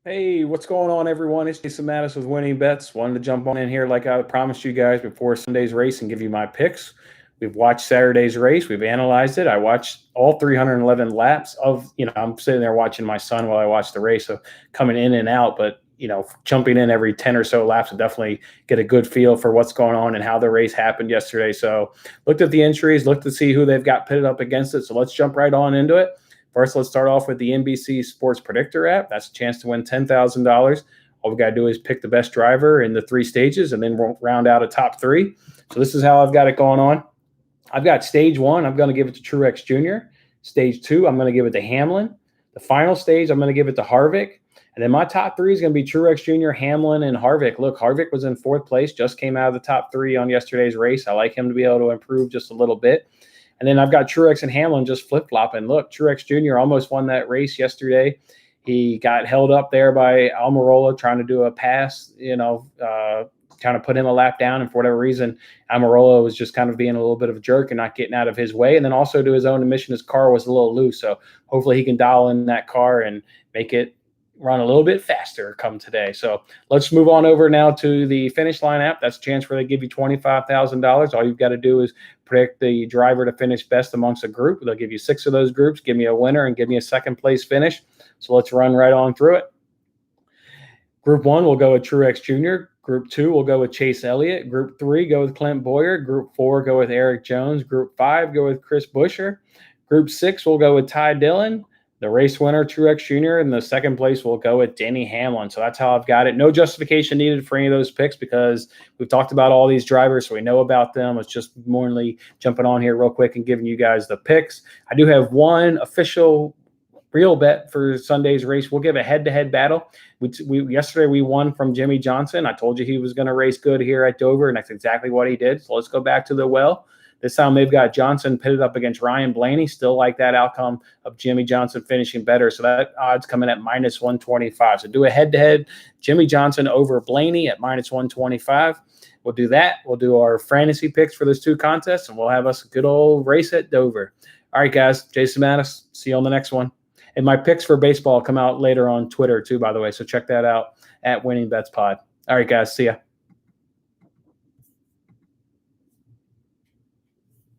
Hey, what's going on, everyone? It's Jason Mattis with Winning Bets. Wanted to jump on in here like I promised you guys before Sunday's race and give you my picks. We've watched Saturday's race. We've analyzed it. I watched all 311 laps I'm sitting there watching my son while I watch the race, so coming in and out, but jumping in every 10 or so laps to definitely get a good feel for what's going on and how the race happened yesterday. So looked at the entries, looked to see who they've got pitted up against it. So let's jump right on into it. First, let's start off with the NBC Sports Predictor app. That's a chance to win $10,000. All we got to do is pick the best driver in the three stages, and then we'll round out a top three. So this is how I've got it going on. I've got stage one. I'm going to give it to Truex Jr. Stage two, I'm going to give it to Hamlin. The final stage, I'm going to give it to Harvick. And then my top three is going to be Truex Jr., Hamlin, and Harvick. Look, Harvick was in fourth place, just came out of the top three on yesterday's race. I like him to be able to improve just a little bit. And then I've got Truex and Hamlin just flip-flopping. Look, Truex Jr. almost won that race yesterday. He got held up there by Almirola trying to do a pass, kind of put him a lap down. And for whatever reason, Almirola was just kind of being a little bit of a jerk and not getting out of his way. And then also to his own admission, his car was a little loose. So hopefully he can dial in that car and make it run a little bit faster come today. So let's move on over now to the Finish Line app. That's a chance for they give you $25,000. All you've got to do is predict the driver to finish best amongst a group. They'll give you 6 of those groups. Give me a winner and give me a second place finish. So let's run right on through it. Group 1 will go with Truex Jr. Group 2 will go with Chase Elliott. Group 3 go with Clint Boyer. Group 4 go with Eric Jones. Group 5 go with Chris Buescher. Group 6 will go with Ty Dillon. The race winner, Truex Jr., and the second place will go with Denny Hamlin. So that's how I've got it. No justification needed for any of those picks because we've talked about all these drivers, so we know about them. It's just morally jumping on here real quick and giving you guys the picks. I do have one official real bet for Sunday's race. We'll give a head-to-head battle. Yesterday we won from Jimmy Johnson. I told you he was going to race good here at Dover, and that's exactly what he did. So let's go back to the well. This time they've got Johnson pitted up against Ryan Blaney. Still like that outcome of Jimmy Johnson finishing better. So that odds coming at minus 125. So do a head-to-head Jimmy Johnson over Blaney at minus 125. We'll do that. We'll do our fantasy picks for those two contests, and we'll have us a good old race at Dover. All right, guys. Jason Mattis. See you on the next one. And my picks for baseball come out later on Twitter too, by the way. So check that out at Winning Bets Pod. All right, guys. See ya.